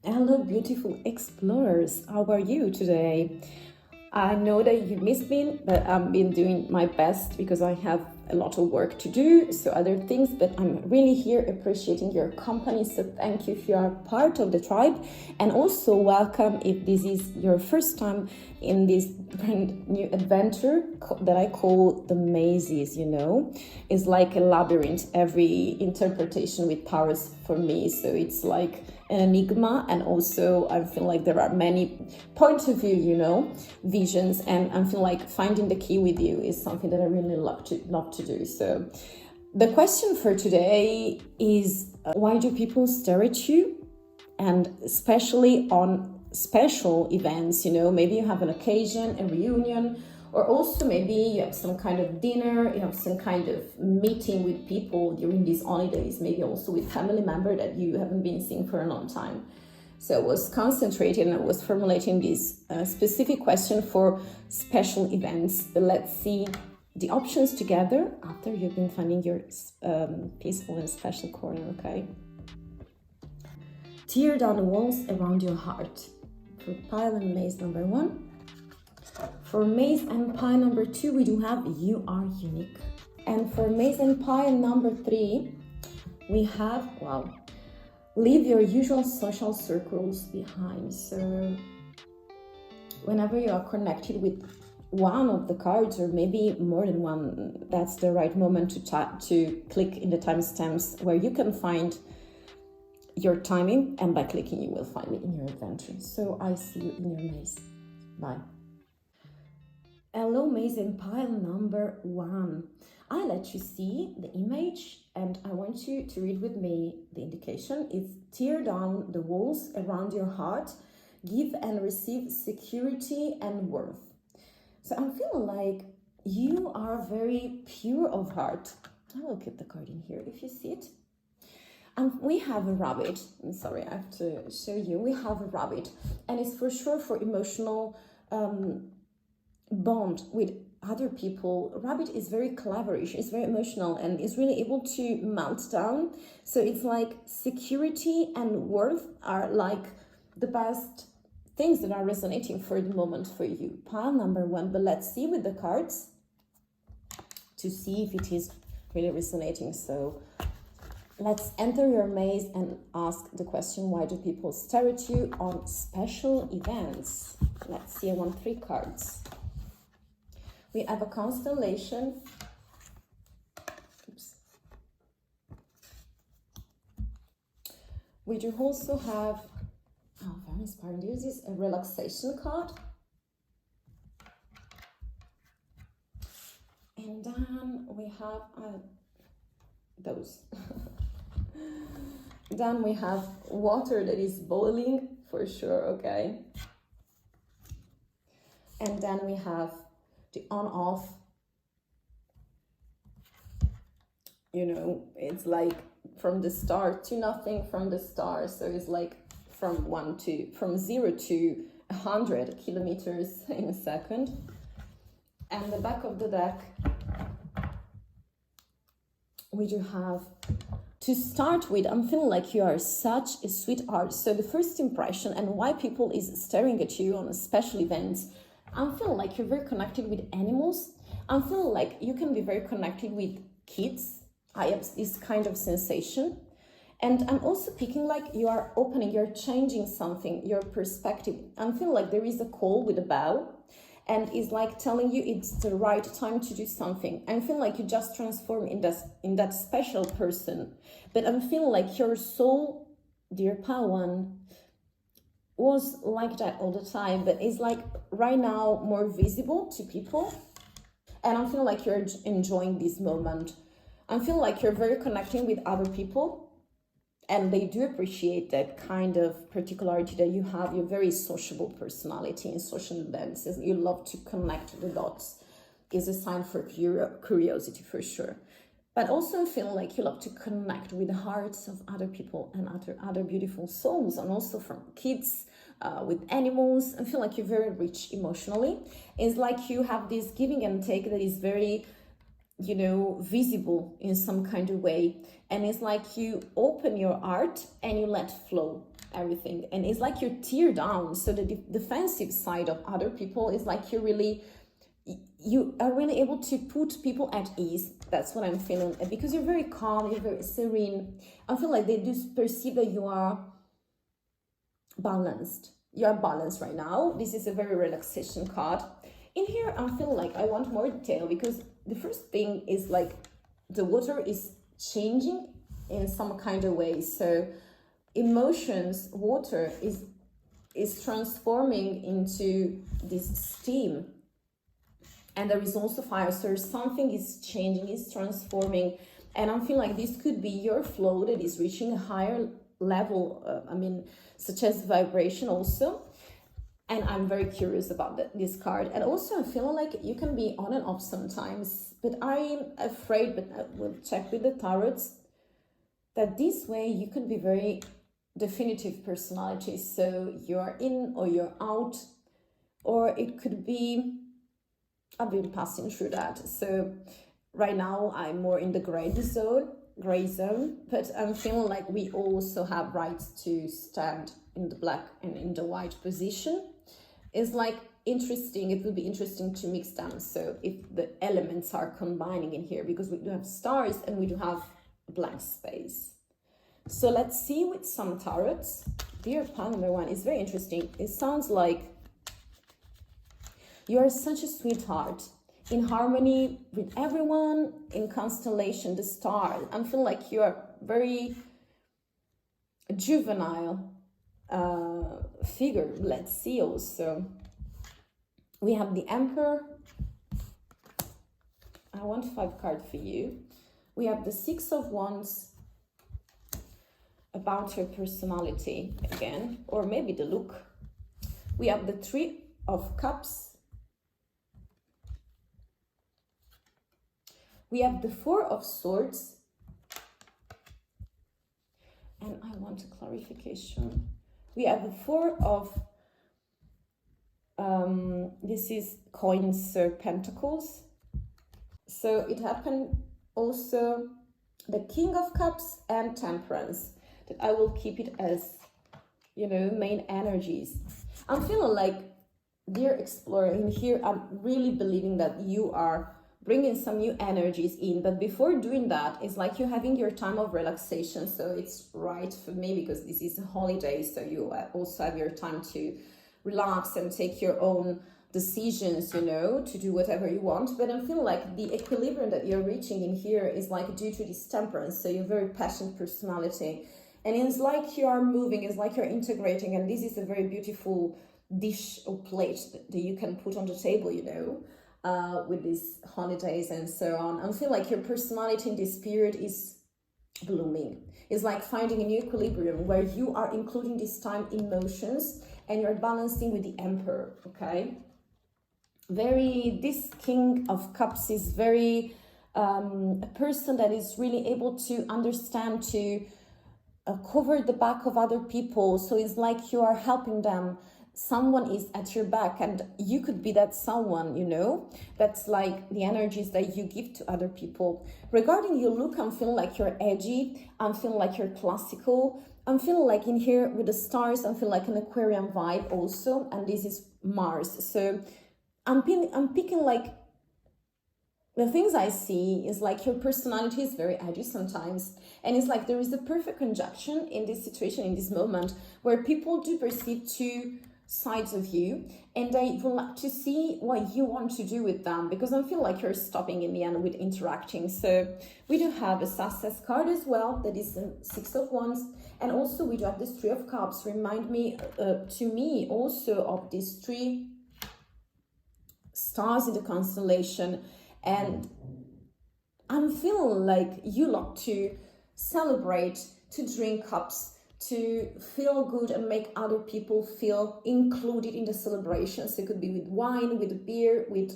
Hello, beautiful explorers. How are you today? I know that you missed me, but I've been doing my best because I have a lot of work to do, so other things, but I'm really here appreciating your company. So thank you if you are part of the tribe, and also welcome if this is your first time in this brand new adventure that I call the mazes. It's like a labyrinth, every interpretation with powers for me. So it's like an enigma, and also I feel like there are many points of view, visions, and I feel like finding the key with you is something that I really love to do. So the question for today is, why do people stare at you? And especially on special events, maybe you have an occasion, a reunion, or also maybe you have some kind of dinner, you have some kind of meeting with people during these holidays, maybe also with family member that you haven't been seeing for a long time. So I was concentrating and I was formulating this specific question for special events. But let's see the options together after you've been finding your peaceful and special corner, okay? Tear down the walls around your heart. For pile and maze number 1. For maze and pile number 2, we do have you are unique. And for maze and pile number 3, we have, wow, leave your usual social circles behind. So whenever you are connected with one of the cards, or maybe more than one, that's the right moment to click in the timestamps where you can find your timing, and by clicking you will find me in your adventure. So I see you in your maze. Bye. Hello, maze and pile number 1. I let you see the image and I want you to read with me the indication. It's tear down the walls around your heart, give and receive security and worth. So I'm feeling like you are very pure of heart. I will keep the card in here if you see it. And we have a rabbit. I'm sorry, I have to show you. We have a rabbit, and it's for sure for emotional bond with other people. Rabbit is very collaborative, it's very emotional, and is really able to melt down. So it's like security and worth are like the best things that are resonating for the moment for you. Pile number 1, but let's see with the cards to see if it is really resonating. So let's enter your maze and ask the question, why do people stare at you on special events? Let's see, I want 3 cards. We have a constellation. Oops. We do also have, very inspiring, this is a relaxation card. And then we have those. Then we have water that is boiling, for sure, okay. And then we have the on-off. It's like from the start to nothing, from the start. So it's like from 0 to 100 kilometers in a second. And the back of the deck, we do have, to start with, I'm feeling like you are such a sweetheart. So the first impression and why people is staring at you on special events, I'm feeling like you're very connected with animals. I'm feeling like you can be very connected with kids. I have this kind of sensation. And I'm also picking like you are opening, you're changing something, your perspective. I'm feeling like there is a call with a bell, and it's like telling you it's the right time to do something. I feel like you just transform in that special person. But I'm feeling like your soul, dear Pawan, was like that all the time, but it's like right now more visible to people. And I feel like you're enjoying this moment. I feel like you're very connecting with other people, and they do appreciate that kind of particularity that you have. You're very sociable personality in social events. You love to connect the dots. Is a sign for curiosity, for sure. But also feel like you love to connect with the hearts of other people and other beautiful souls, and also from kids, with animals. I feel like you're very rich emotionally. It's like you have this giving and take that is very, visible in some kind of way. And it's like you open your heart and you let flow. everything. And it's like you tear down. So the defensive side of other people is like you are really able to put people at ease. That's what I'm feeling. And because you're very calm, you're very serene, I feel like they do perceive that you are balanced. You are balanced right now. This is a very relaxation card. In here, I feel like I want more detail, because the first thing is like the water is changing in some kind of way. So emotions, water is transforming into this steam. And there is also fire, so something is changing, is transforming. And I feel like this could be your flow that is reaching a higher level, such as vibration also. And I'm very curious about this card. And also I feel like you can be on and off sometimes, but I'm afraid, but I will check with the tarots, that this way you could be very definitive personality. So you're in or you're out, or it could be, I've been passing through that. So right now I'm more in the gray zone, but I'm feeling like we also have rights to stand in the black and in the white position. It's like interesting, it would be interesting to mix them. So if the elements are combining in here, because we do have stars and we do have blank space. So let's see with some tarots. Dear pile number one is very interesting. It sounds like you are such a sweetheart, in harmony with everyone, in constellation, the stars. I feel like you are very juvenile figure. Let's see also. We have the Emperor. I want 5 cards for you. We have the 6 of Wands, about your personality again, or maybe the look. We have the 3 of Cups. We have the 4 of Swords. And I want a clarification. We have the 4 of, this is coins, pentacles. So it happened also the King of Cups and Temperance. That I will keep it as, main energies. I'm feeling like, dear explorer, in here, I'm really believing that you are bringing some new energies in, but before doing that, it's like you're having your time of relaxation. So it's right for me, because this is a holiday, so you also have your time to relax and take your own decisions, to do whatever you want. But I feel like the equilibrium that you're reaching in here is like due to this Temperance. So you're very passionate personality, and it's like you are moving, it's like you're integrating, and this is a very beautiful dish or plate that you can put on the table, with these holidays and so on. I feel like your personality in this period is blooming. It's like finding a new equilibrium where you are including this time emotions and you're balancing with the Emperor, okay? This King of Cups is very a person that is really able to understand, to cover the back of other people. So it's like you are helping them. Someone is at your back, and you could be that someone, that's like the energies that you give to other people. Regarding your look, I'm feeling like you're edgy. I'm feeling like you're classical. I'm feeling like in here with the stars, I'm feeling like an Aquarian vibe also, and this is Mars. So I'm picking like, the things I see is like your personality is very edgy sometimes. And it's like there is a perfect conjunction in this situation, in this moment, where people do perceive 2 sides of you, and they would like to see what you want to do with them, because I feel like you're stopping in the end with interacting. So we do have a success card as well, that is the 6 of Wands, and also we do have this 3 of Cups. Remind me to me also of these 3 stars in the constellation. And I'm feeling like you love to celebrate, to drink cups, to feel good and make other people feel included in the celebrations. It could be with wine, with beer, with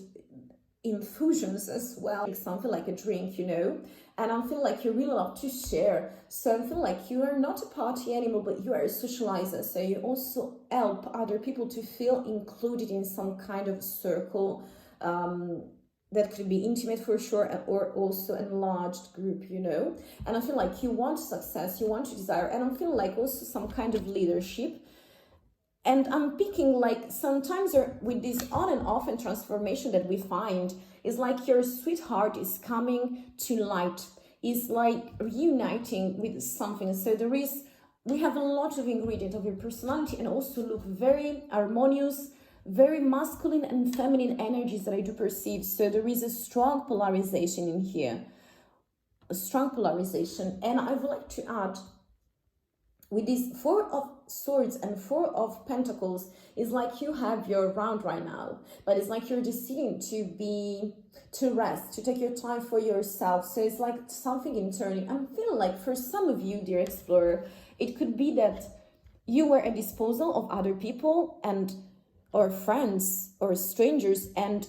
infusions as well, like something like a drink, and I feel like you really love to share. So I feel like you are not a party animal, but you are a socializer. So you also help other people to feel included in some kind of circle, that could be intimate for sure, or also enlarged group, you know. And I feel like you want success, you want to desire, and I feel like also some kind of leadership. And I'm picking like sometimes with this on and off and transformation that we find is like your sweetheart is coming to light, is like reuniting with something. So we have a lot of ingredient of your personality, and also look very harmonious, very masculine and feminine energies that I do perceive. So there is a strong polarization in here, a strong polarization. And I would like to add, with this Four of Swords and Four of Pentacles, is like you have your round right now, but it's like you're deciding to rest, to take your time for yourself. So it's like something internal. I'm feeling like for some of you, dear explorer, it could be that you were at disposal of other people or friends or strangers and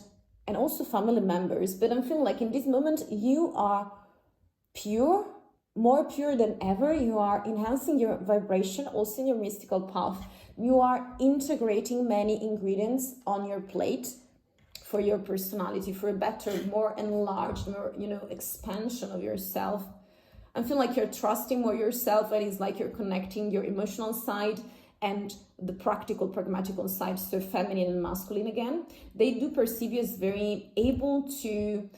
also family members. But I'm feeling like in this moment you are pure, more pure than ever. You are enhancing your vibration, also in your mystical path. You are integrating many ingredients on your plate for your personality, for a better, more enlarged, more, expansion of yourself. I feel like you're trusting more yourself, and it's like you're connecting your emotional side and the practical, pragmatical side, so feminine and masculine again. They do perceive you as very able to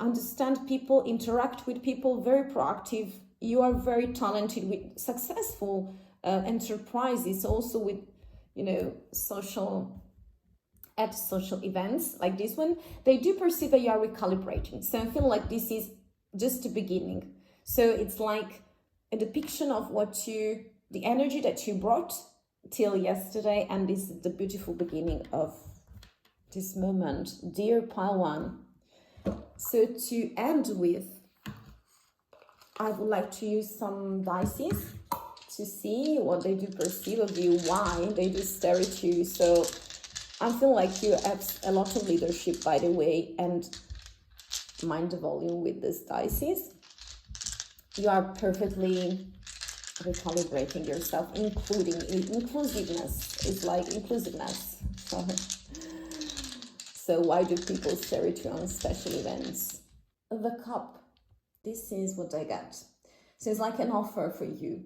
understand people, interact with people, very proactive. You are very talented with successful enterprises, also with, social events like this one. They do perceive that you are recalibrating. So I feel like this is just the beginning. So it's like a depiction of the energy that you brought till yesterday, and this is the beautiful beginning of this moment, dear Pile One. So to end with, I would like to use some dices to see what they do perceive of you, why they do stare at you. So I feel like you have a lot of leadership, by the way, and mind the volume with this dices. You are perfectly recalibrating yourself, including inclusiveness. It's like inclusiveness. So why do people stare at you on special events? The Cup. This is what I get. So it's like an offer for you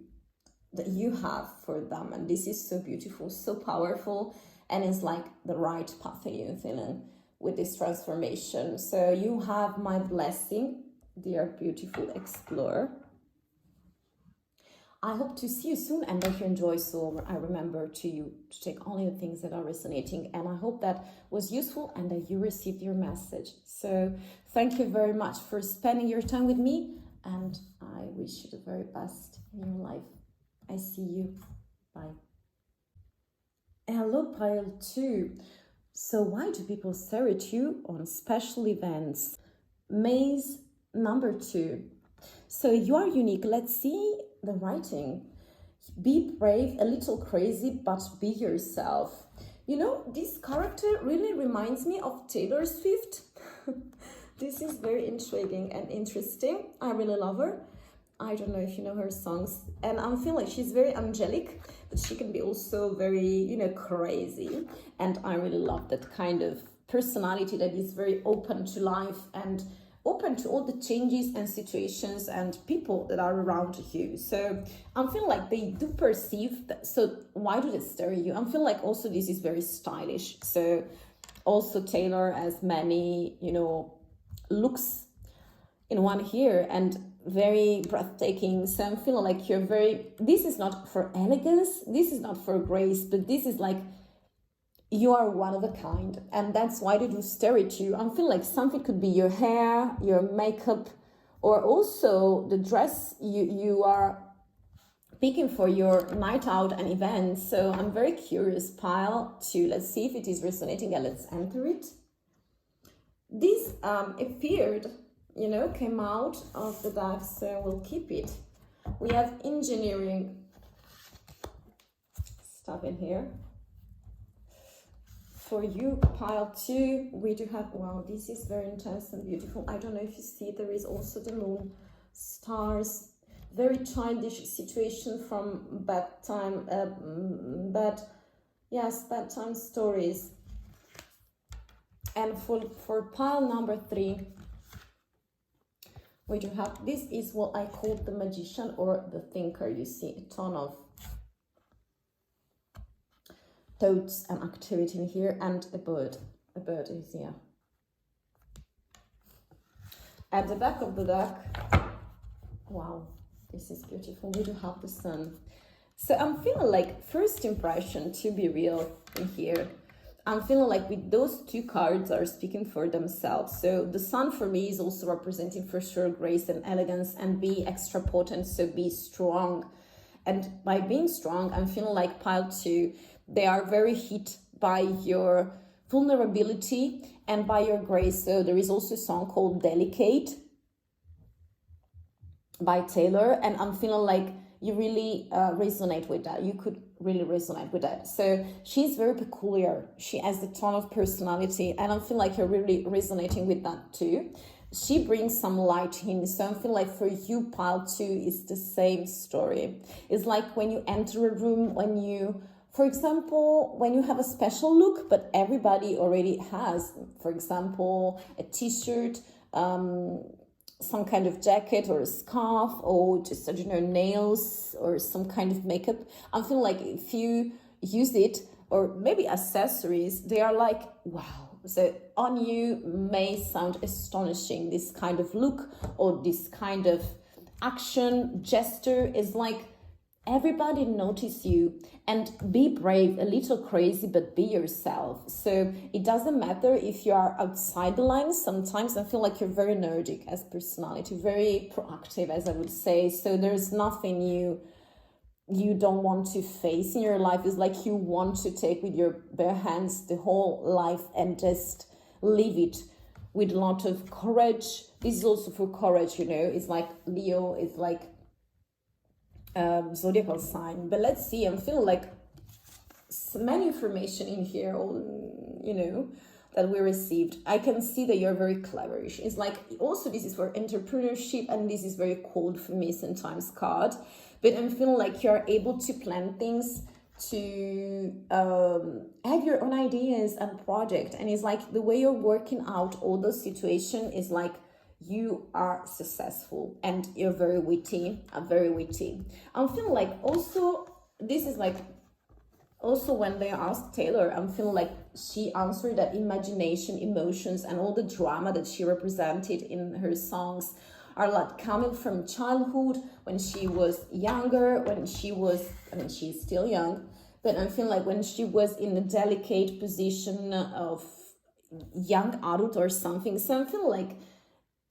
that you have for them. And this is so beautiful, so powerful. And it's like the right path that you're feeling with this transformation. So you have my blessing, dear beautiful explorer. I hope to see you soon and that you enjoy. So I remember to take only the things that are resonating, and I hope that was useful and that you received your message. So thank you very much for spending your time with me, and I wish you the very best in your life. I see you. Bye. Hello, Pile 2. So why do people stare at you on special events? Maze number 2. So you are unique. Let's see the writing. Be brave, a little crazy, but be yourself. This character really reminds me of Taylor Swift. This is very intriguing and interesting. I really love her. I don't know if you know her songs. And I feel like she's very angelic, but she can be also very, crazy. And I really love that kind of personality that is very open to life and open to all the changes and situations and people that are around you. So I feel like they do perceive that. So why do they stare at you? I feel like also this is very stylish. So also Taylor has many, looks in one here, and very breathtaking. So I'm feeling like this is not for elegance, this is not for grace, but this is like you are one of a kind, and that's why they do stare at you. I feel like something could be your hair, your makeup, or also the dress you are picking for your night out and events. So I'm very curious, Pile 2. Let's see if it is resonating, and let's enter it. This appeared, came out of the deck, so we'll keep it. We have engineering stuff in here. For you, Pile 2, we do have, wow, this is very intense and beautiful. I don't know if you see, there is also the moon, stars, very childish situation from bedtime stories. And for pile number 3, we do have, this is what I call the magician or the thinker. You see a ton of thoughts and activity in here, and a bird. A bird is here. At the back of the deck, wow, this is beautiful. We do have the sun. So I'm feeling like first impression, to be real in here, I'm feeling like with those 2 cards are speaking for themselves. So the sun for me is also representing for sure grace and elegance, and be extra potent, so be strong. And by being strong, I'm feeling like pile 2, they are very hit by your vulnerability and by your grace. So there is also a song called Delicate by Taylor, and I'm feeling like you really resonate with that. You could really resonate with that. So she's very peculiar. She has a ton of personality, and I feel like you're really resonating with that too. She brings some light in. So I feel like for you, pile 2 is the same story. It's like when you enter a room, when you, for example, when you have a special look, but everybody already has, for example, a t-shirt, some kind of jacket or a scarf, or just, I don't know, nails or some kind of makeup. I feel like if you use it, or maybe accessories, they are like, wow. So on you may sound astonishing, this kind of look or this kind of action gesture is like everybody notice you. And be brave, a little crazy, but be yourself. So it doesn't matter if you are outside the lines. Sometimes I feel like you're very nerdic as personality, very proactive, as I would say. So there's nothing you don't want to face in your life. It's like you want to take with your bare hands the whole life and just live it with a lot of courage. This is also for courage, you know. It's like Leo, it's like zodiacal sign. But let's see, I'm feeling like many information in here, you know, that we received. I can see that you're very cleverish. It's like also this is for entrepreneurship, and this is very cold for me sometimes card. But I'm feeling like you're able to plan things, to have your own ideas and project. And it's like the way you're working out all those situations is like you are successful, and you're very witty, very witty. I'm feeling like also, this is like, also when they asked Taylor, I'm feeling like she answered that imagination, emotions, and all the drama that she represented in her songs are like coming from childhood, when she was younger, when she was, I mean, she's still young, but I'm feeling like when she was in a delicate position of young adult or something. So I'm feeling like,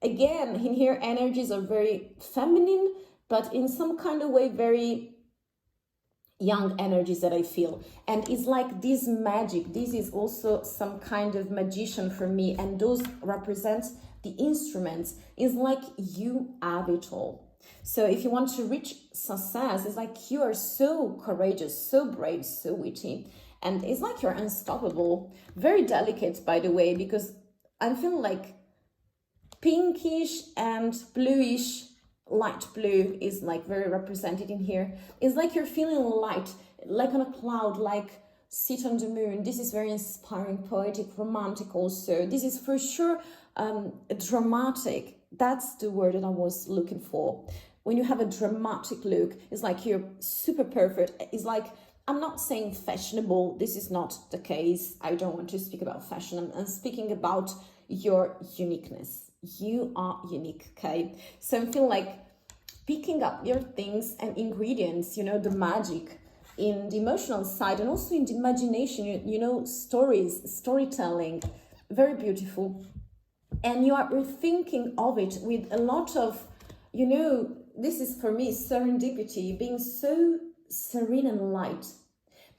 again, in here, energies are very feminine, but in some kind of way, very young energies that I feel. And it's like this magic. This is also some kind of magician for me. And those represent the instruments. It's like you have it all. So if you want to reach success, it's like you are so courageous, so brave, so witty. And it's like you're unstoppable. Very delicate, by the way, because I'm feeling like pinkish and bluish, light blue is like very represented in here. It's like you're feeling light, like on a cloud, like sit on the moon. This is very inspiring, poetic, romantic also. This is for sure dramatic. That's the word that I was looking for. When you have a dramatic look, it's like you're super perfect. It's like, I'm not saying fashionable. This is not the case. I don't want to speak about fashion. I'm speaking about your uniqueness. You are unique, okay? So I feel like picking up your things and ingredients, you know, the magic in the emotional side and also in the imagination, you know, storytelling, very beautiful. And you are thinking of it with a lot of, you know, this is for me serendipity, being so serene and light,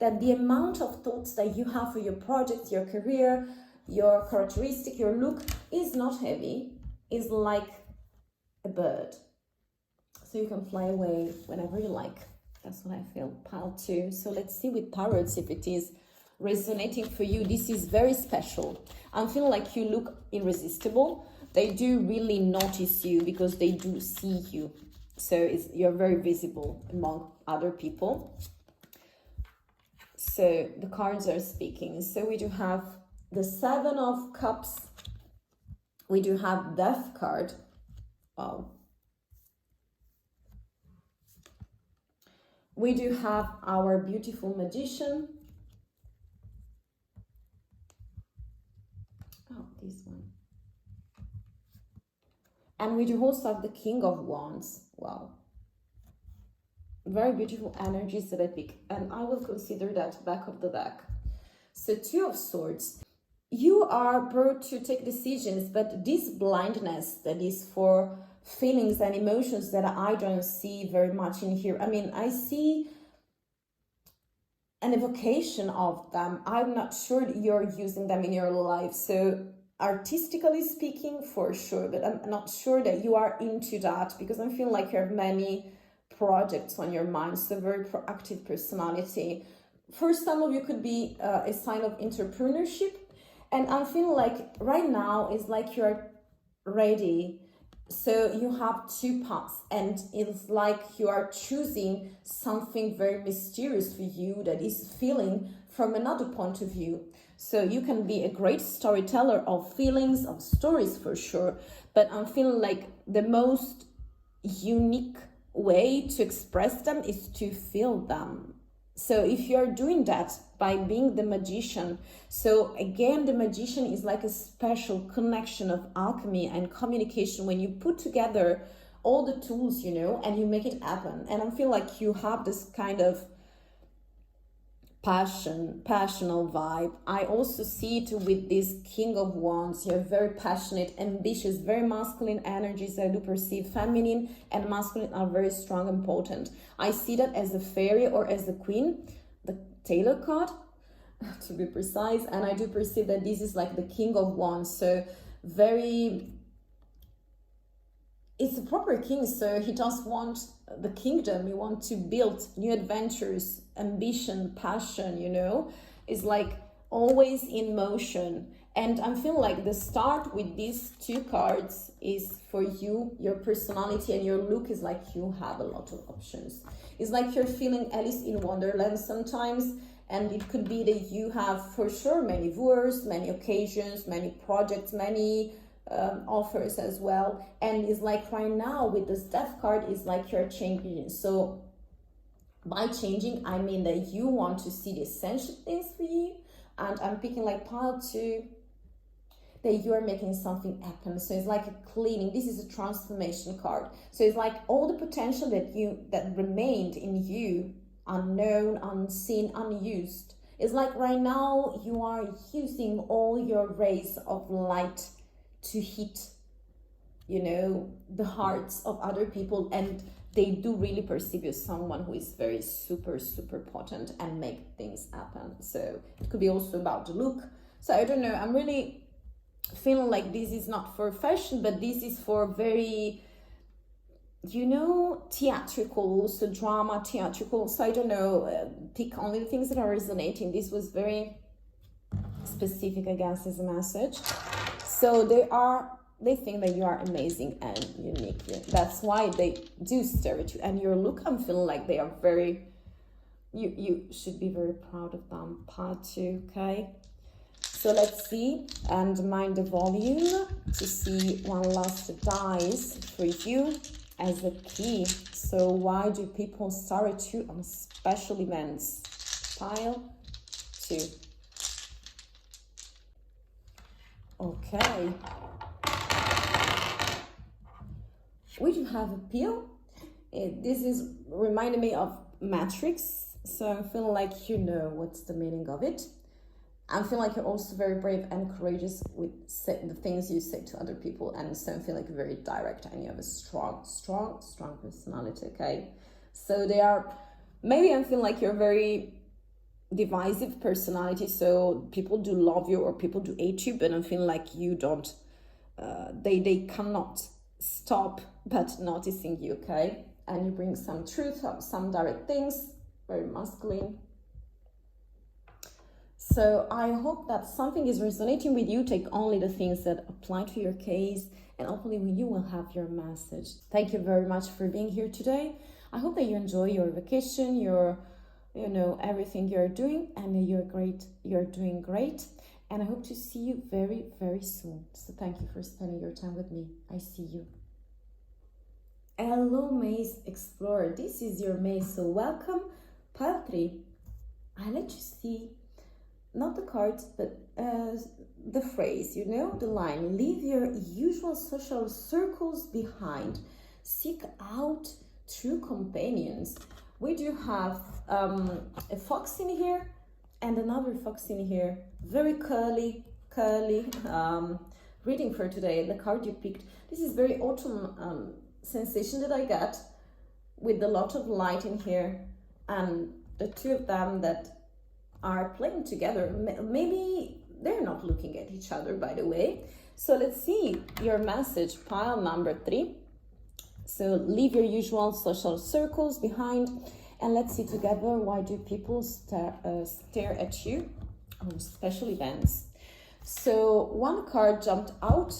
that the amount of thoughts that you have for your project, your career, your characteristic, your look is not heavy, is like a bird. So you can fly away whenever you like. That's what I feel, pile 2. So let's see with tarots if it is resonating for you. This is very special. I'm feeling like you look irresistible. They do really notice you because they do see you. So you're very visible among other people. So the cards are speaking. So we do have the Seven of Cups, we do have Death card. Wow. We do have our beautiful Magician. Oh, this one. And we do also have the King of Wands. Wow. Very beautiful energies that I pick. And I will consider that back of the deck. So Two of Swords. You are brought to take decisions, but this blindness that is for feelings and emotions that I don't see very much in here. I mean, I see an evocation of them. I'm not sure that you're using them in your life. So artistically speaking, for sure, but I'm not sure that you are into that, because I feel like you have many projects on your mind. So very proactive personality. For some of you could be a sign of entrepreneurship. And I feel like right now is like you're ready. So you have two paths, and it's like you are choosing something very mysterious for you that is feeling from another point of view. So you can be a great storyteller of feelings, of stories for sure, but I'm feeling like the most unique way to express them is to feel them. So if you're doing that by being the Magician, so again, the Magician is like a special connection of alchemy and communication when you put together all the tools, you know, and you make it happen. And I feel like you have this kind of passional vibe. I also see it with this King of Wands. You're very passionate, ambitious, very masculine energies. I do perceive feminine and masculine are very strong and potent. I see that as a fairy or as a queen, the Taylor card to be precise, and I do perceive that this is like the King of Wands. So very, it's a proper king, so he does want the kingdom. He wants to build new adventures, ambition, passion, you know, is like always in motion. And I'm feeling like the start with these two cards is for you, your personality and your look is like you have a lot of options. It's like you're feeling Alice in Wonderland sometimes, and it could be that you have for sure many viewers, many occasions, many projects, many offers as well. And it's like right now with this Death card is like you're changing. So by changing, I mean that you want to see the essential things for you, and I'm picking like pile 2 that you are making something happen. So it's like a cleaning. This is a transformation card. So it's like all the potential that remained in you, unknown, unseen, unused. It's like right now you are using all your rays of light to hit, you know, the hearts of other people, and they do really perceive you as someone who is very super potent and make things happen. So it could be also about the look. So I don't know, I'm really feeling like this is not for fashion, but this is for very, you know, theatrical, so drama, theatrical. So I don't know, pick only the things that are resonating. This was very specific, I guess, as a message. So they think that you are amazing and unique. That's why they do stare at you. And your look, I'm feeling like they are very, you should be very proud of them. Part 2, okay? So let's see, and mind the volume to see one last dice for you as a key. So why do people stare at you on special events? Pile 2. Okay. We do have a peel. This is reminding me of Matrix. So I'm feeling like you know what's the meaning of it. I feel like you're also very brave and courageous with the things you say to other people, and so I feel like you're very direct and you have a strong personality, okay? So they are, maybe I feel like you're very divisive personality, so people do love you or people do hate you, but I feel like you don't, they cannot stop but noticing you, okay? And you bring some truth, some direct things, very masculine. So I hope that something is resonating with you. Take only the things that apply to your case, and hopefully you will have your message. Thank you very much for being here today. I hope that you enjoy your vacation, your, you know, everything you're doing, and you're great. You're doing great. And I hope to see you very, very soon. So thank you for spending your time with me. I see you. Hello, Maze Explorer. This is your Maze. So welcome, pile 3. I let you see, not the cards, but the phrase, you know, the line. Leave your usual social circles behind. Seek out true companions. We do have a fox in here and another fox in here. Very curly reading for today. The card you picked. This is very autumn sensation that I got with a lot of light in here, and the two of them that are playing together. Maybe they're not looking at each other, by the way. So let's see your message, pile number 3. So leave your usual social circles behind, and let's see together, why do people stare at you on special events. So one card jumped out,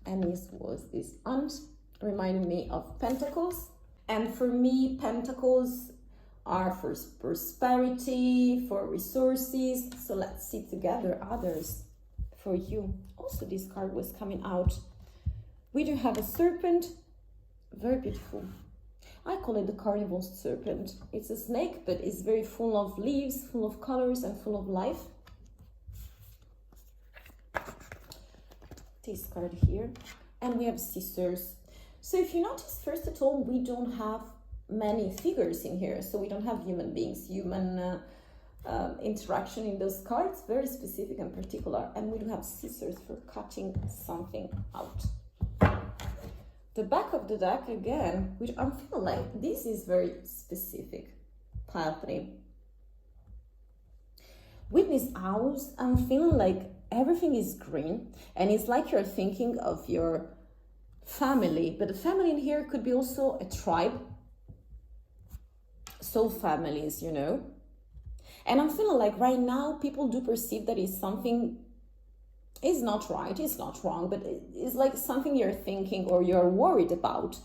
and this was this aunt, reminding me of pentacles. And for me, pentacles are for prosperity, for resources. So let's see together others for you. Also, this card was coming out. We do have a serpent, very beautiful. I call it the carnival serpent. It's a snake, but it's very full of leaves, full of colors, and full of life. This card here. And we have scissors. So if you notice, first of all, we don't have many figures in here. So we don't have human beings, human interaction in those cards, very specific and particular. And we do have scissors for cutting something out. The back of the deck again, which I feel like this is very specific. Pile 3. With these owls, I'm feeling like everything is green, and it's like you're thinking of your family, but the family in here could be also a tribe, soul families, you know. And I'm feeling like right now people do perceive that is something is not right, it's not wrong, but it's like something you're thinking or you're worried about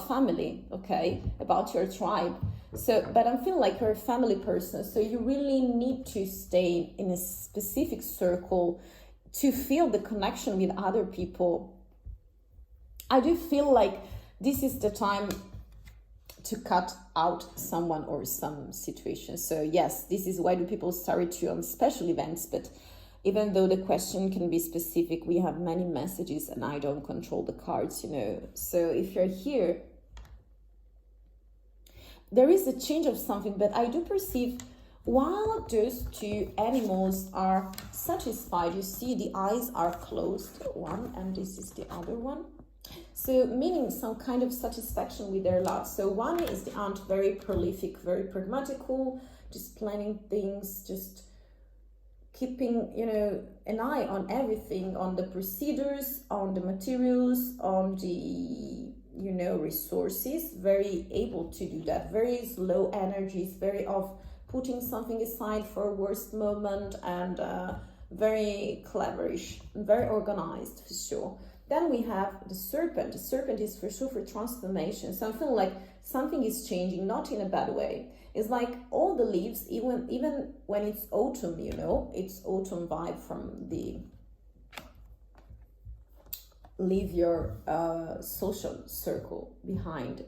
family, okay, about your tribe. So, but I'm feeling like you're a family person, so you really need to stay in a specific circle to feel the connection with other people. I do feel like this is the time to cut out someone or some situation. So yes, this is why do people stare at you on special events, but even though the question can be specific, we have many messages and I don't control the cards, you know. So if you're here, there is a change of something, but I do perceive while those two animals are satisfied, you see the eyes are closed, one, and this is the other one. So meaning some kind of satisfaction with their love. So one is the aunt, very prolific, very pragmatical, just planning things, just keeping, you know, an eye on everything, on the procedures, on the materials, on the, you know, resources, very able to do that, very slow energies, very of putting something aside for a worst moment, and very cleverish, very organized for sure. Then we have the serpent. The serpent is for sure for transformation. So I feel like something is changing, not in a bad way. It's like all the leaves, even when it's autumn, you know, it's autumn vibe from the leave your social circle behind.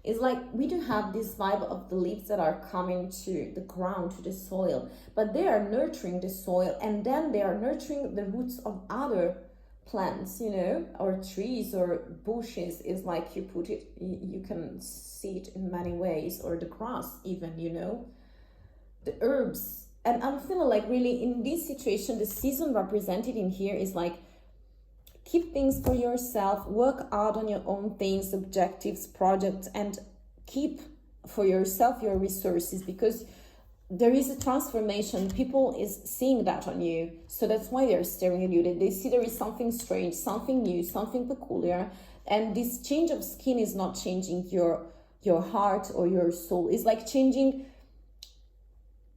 It's like we do have this vibe of the leaves that are coming to the ground, to the soil, but they are nurturing the soil, and then they are nurturing the roots of other plants, you know, or trees or bushes. Is like you put it, you can see it in many ways, or the grass even, you know, the herbs. And I'm feeling like really in this situation, the season represented in here is like keep things for yourself, work out on your own things, objectives, projects, and keep for yourself your resources, because there is a transformation. People is seeing that on you, so that's why they're staring at you. They see there is something strange, something new, something peculiar, and this change of skin is not changing your heart or your soul. It's like changing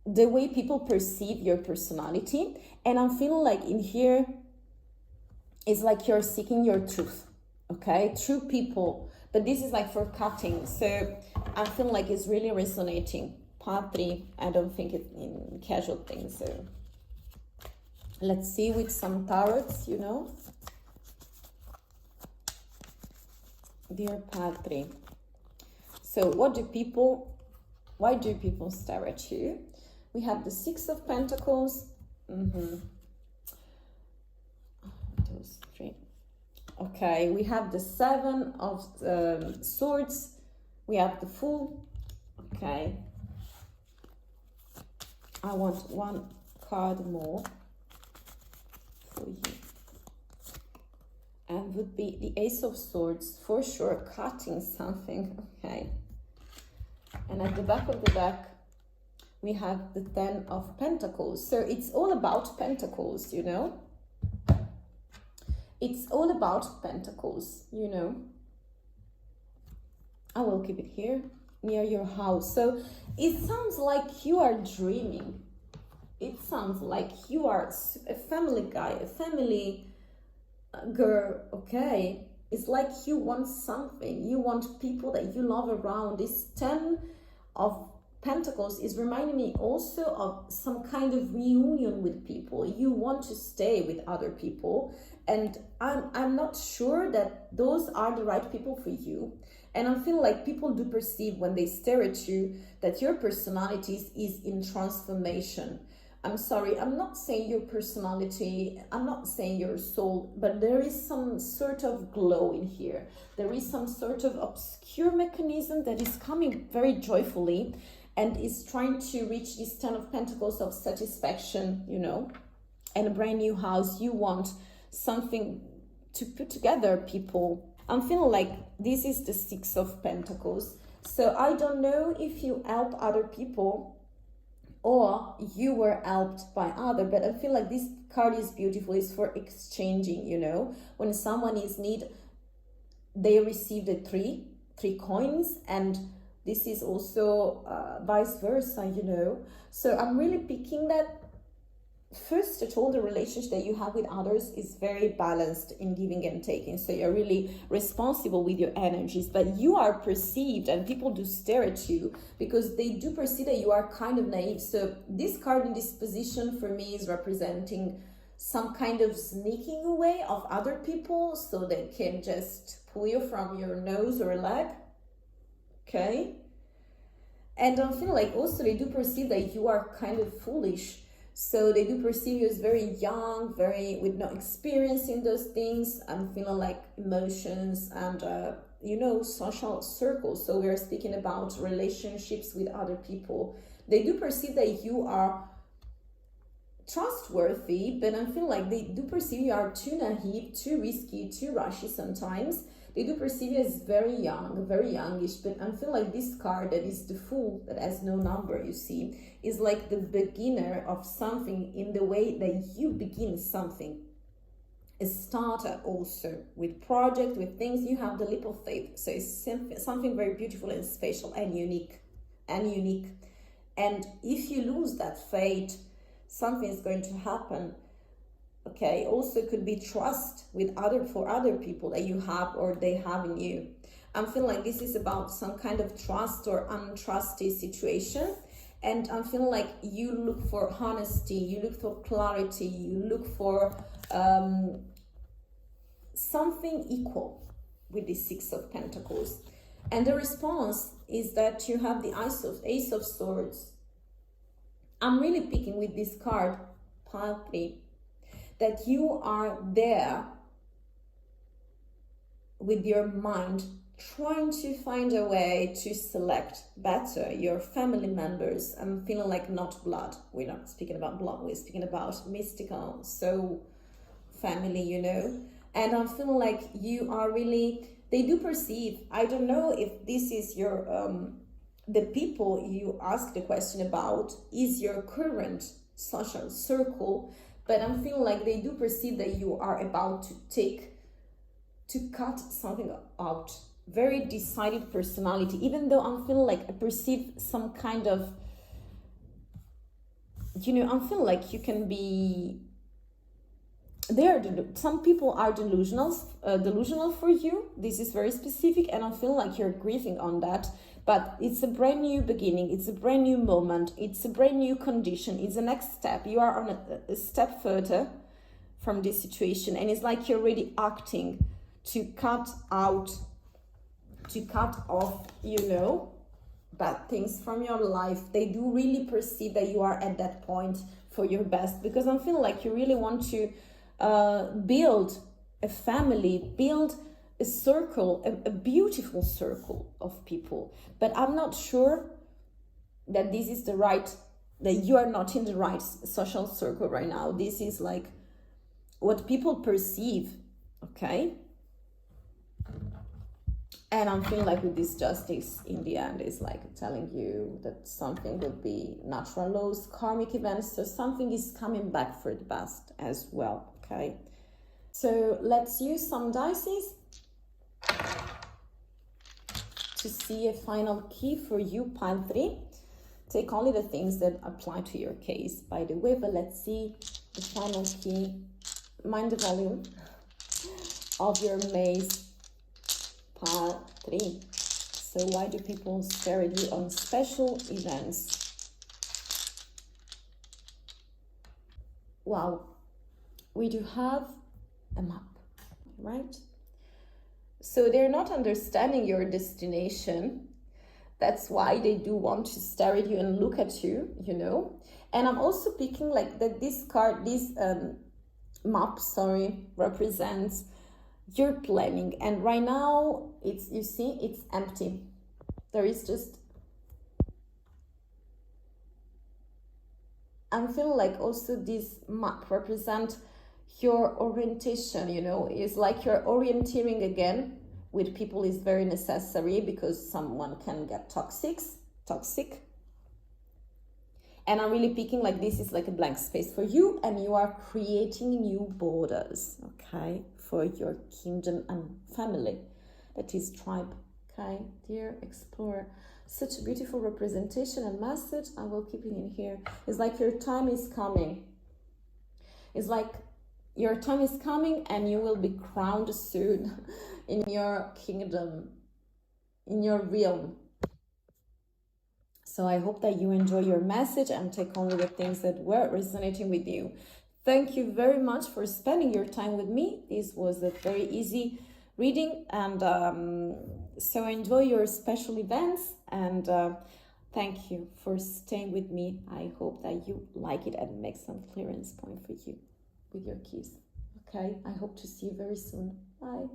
the way people perceive your personality. And I'm feeling like in here it's like you're seeking your truth, okay, true people, but this is like for cutting. So I feel like it's really resonating. Part 3, I don't think it's in casual things. So Let's see with some tarots, you know. Dear Patri. So why do people stare at you? We have the Six of Pentacles. Those three. Okay, we have the Seven of Swords. We have the Fool. Okay. I want one card more for you. And would be the Ace of Swords, for sure, cutting something. Okay. And at the back of the deck, we have the Ten of Pentacles. So it's all about Pentacles, you know. It's all about Pentacles, you know. I will keep it here, near your house. So it sounds like you are dreaming. It sounds like you are a family guy, a family girl, okay? It's like you want something. You want people that you love around. This Ten of Pentacles is reminding me also of some kind of reunion with people. You want to stay with other people, and I'm not sure that those are the right people for you. And I feel like people do perceive when they stare at you that your personality is in transformation. I'm sorry, I'm not saying your personality, I'm not saying your soul, but there is some sort of glow in here. There is some sort of obscure mechanism that is coming very joyfully and is trying to reach this Ten of Pentacles of satisfaction, you know, and a brand new house. You want something to put together, people. I'm feeling like this is the Six of Pentacles. So I don't know if you help other people or you were helped by other, but I feel like this card is beautiful. It's for exchanging, you know. When someone is in need, they receive the three coins, and this is also vice versa, you know. So I'm really picking that, first of all, the relationship that you have with others is very balanced in giving and taking. So you're really responsible with your energies, but you are perceived, and people do stare at you because they do perceive that you are kind of naive. So this card in this position for me is representing some kind of sneaking away of other people so they can just pull you from your nose or leg. Okay. And I feel like also they do perceive that you are kind of foolish. So they do perceive you as very young, very with no experience in those things. I'm feeling like emotions and, you know, social circles. So we're speaking about relationships with other people. They do perceive that you are trustworthy, but I feel like they do perceive you are too naive, too risky, too rushy sometimes. They do perceive you as very young, very youngish, but I feel like this card that is the Fool, that has no number, you see, is like the beginner of something in the way that you begin something. A starter also with project, with things. You have the leap of faith. So it's something very beautiful and special and unique. And if you lose that faith, something is going to happen. Okay, also could be trust with other people that you have or they have in you. I'm feeling like this is about some kind of trust or untrusted situation. And I'm feeling like you look for honesty, you look for clarity, you look for something equal with the Six of Pentacles. And the response is that you have the Ace of Swords. I'm really picking with this card, partly, that you are there with your mind trying to find a way to select better your family members. I'm feeling like not blood. We're not speaking about blood. We're speaking about mystical soul family, you know. And I'm feeling like you are really, they do perceive, I don't know if this is your, the people you ask the question about is your current social circle, but I'm feeling like they do perceive that you are about to cut something out. Very decided personality, even though I'm feeling like I perceive some kind of, you know, I'm feeling like you can be some people are delusional for you. This is very specific, and I feel like you're grieving on that. But it's a brand new beginning. It's a brand new moment. It's a brand new condition. It's the next step. You are on a step further from this situation, and it's like you're already acting to cut off, bad things from your life. They do really perceive that you are at that point for your best, because I feel like you really want to build a family, build a circle, a beautiful circle of people. But I'm not sure that this is that you are not in the right social circle right now. This is like what people perceive, okay? And I'm feeling like with this justice in the end is like telling you that something would be natural laws, karmic events, so something is coming back for the best as well, okay? So let's use some dices to see a final key for you, pile 3. Take only the things that apply to your case, by the way, but let's see the final key. Mind the volume of your maze, pile 3. So why do people stare at you on special events? Wow, we do have a map, right? So they're not understanding your destination. That's why they do want to stare at you and look at you, And I'm also picking like that this card, map, represents your planning, and right now it's empty. There is just, I'm feeling like also this map represent your orientation, it's like you're orienteering again with people is very necessary, because someone can get toxic. And I'm really picking like this is like a blank space for you, and you are creating new borders, okay, for your kingdom and family. That is tribe, okay, dear explorer. Such a beautiful representation and message. I will keep it in here. It's like your time is coming. It's like your time is coming, and you will be crowned soon in your kingdom, in your realm. So I hope that you enjoy your message and take only the things that were resonating with you. Thank you very much for spending your time with me. This was a very easy reading, and so enjoy your special events, and thank you for staying with me. I hope that you like it and make some clearance point for you with your keys. Okay, I hope to see you very soon. Bye.